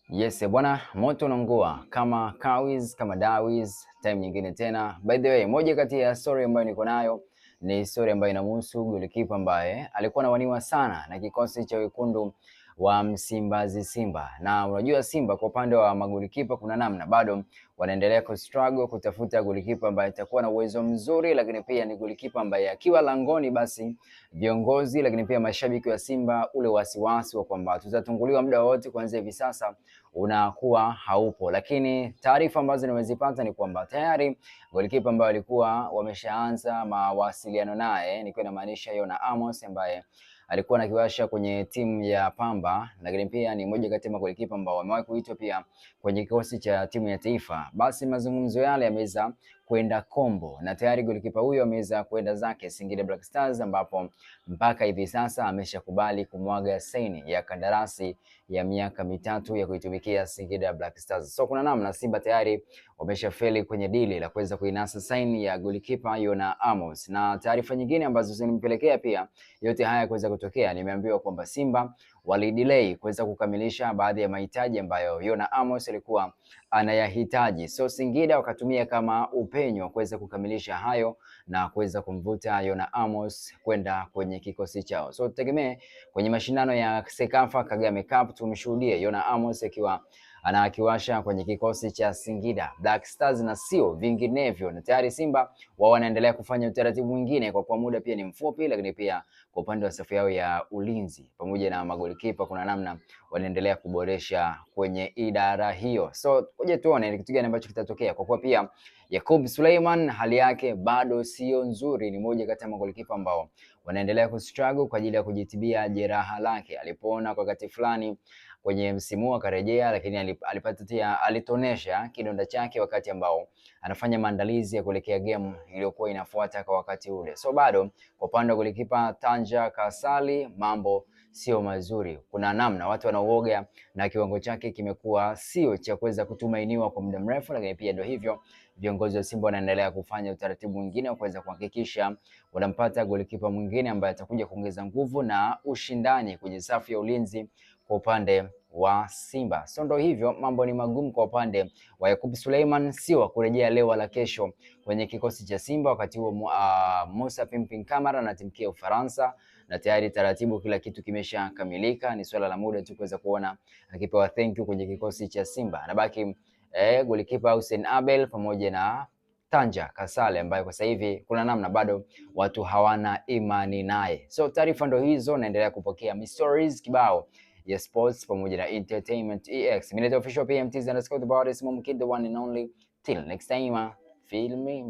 Yes, bwana, moto unaungua kama kawiz kama dawiz time nyingine tena. By the way, moja kati ya story ambayo niko nayo ni story ambayo inamhusu golikipa ambaye alikuwa anawaniwa sana na kikosi cha wekundu wa Msimbazi Simba. Na unajua Simba kwa upande wa magolikipa kuna namna bado wanaendelea kustruggle kutafuta golikipa ambaye atakuwa na uwezo mzuri, lakini pia ni golikipa ambaye akiwa langoni basi viongozi lakini pia mashabiki wa Simba ule wasiwasi wa kwamba tutatunguliwa muda wote kuanzia hivi sasa unakuwa haupo. Lakini taarifa ambazo nimezipata ni kwamba tayari golikipa ambaye walikuwa wameshaanza mawasiliano naye, nikiwa namaanisha Yona Amos ambaye alikuwa anakiwasha kwenye timu ya Pamba, lakini pia ni mmoja kati ya magolikipa ambao wamewahi kuitwa pia kwenye kikosi cha timu ya taifa. Basi mazungumzo yale yameweza kwenda kombo na tayari golikipa huyo ameweza kwenda zake Singida Black Stars, ambapo mpaka hivi sasa ameshakubali kumwaga saini ya kandarasi ya miaka mitatu ya kuitumikia Singida Black Stars. So kuna namna Simba tayari wameshafeli kwenye dili la kuweza kuinasa saini ya golikipa Yona Amos, na taarifa nyingine ambazo zinimpelekea pia yote haya kuweza kutokea, nimeambiwa kwamba Simba walidelay kuweza kukamilisha baadhi ya mahitaji ambayo Yona Amos alikuwa anayahitaji. So Singida wakatumia kama upenyo kuweza kukamilisha hayo na kuweza kumvuta Yona Amos kwenda kwenye kikosi chao. So tutegemee kwenye mashindano ya Sekafa Kagame Cup tumshuhudie Yona Amos akiwa anakiwasha kwenye kikosi cha Singida Black Stars na sio vinginevyo. Na tayari Simba wao wanaendelea kufanya utaratibu mwingine kwa kuwa muda pia ni mfupi, lakini pia kwa upande wa safu yao ya ulinzi pamoja na magolikipa kuna namna wanaendelea kuboresha kwenye idara hiyo. So ngoja tuone ni kitu gani ambacho kitatokea, kwa kuwa pia Yakub Suleiman hali yake bado sio nzuri. Ni moja kati ya magolikipa ambao wanaendelea kustruggle kwa ajili ya kujitibia jeraha lake. Alipoona kwa wakati fulani kwenye msimu akarejea, lakini alitonesha kidonda chake wakati ambao anafanya maandalizi ya kuelekea game iliyokuwa inafuata kwa wakati ule. So bado kwa upande wa golikipa Tanja Kasali mambo sio mazuri. Kuna namna watu wanauoga na kiwango chake kimekuwa sio cha kuweza kutumainiwa kwa muda mrefu, lakini pia ndio hivyo viongozi wa Simba wanaendelea kufanya utaratibu mwingine wa kuweza kuhakikisha wanampata golikipa mwingine ambaye atakuja kuongeza nguvu na ushindani kwenye safu ya ulinzi kwa upande wa Simba. So ndo hivyo mambo ni magumu kwa upande wa Yakub Suleiman, sio kurejea leo wala kesho kwenye kikosi cha Simba. Wakati huo Musa Pimpin Kamara anatimkia Ufaransa na tayari taratibu kila kitu kimeshakamilika, ni swala la muda tu kuweza kuona akipewa thank you kwenye kikosi cha Simba. Anabaki golikipa Hussein Abel pamoja na Tanja Kasale ambaye kwa sasa hivi kuna namna bado watu hawana imani naye. So taarifa ndo hizo, naendelea kupokea stories kibao ya sports pamoja na entertainment EX. Mimi ni official PMTs_the baddest mom kid, the one and only. Till next time, feel me.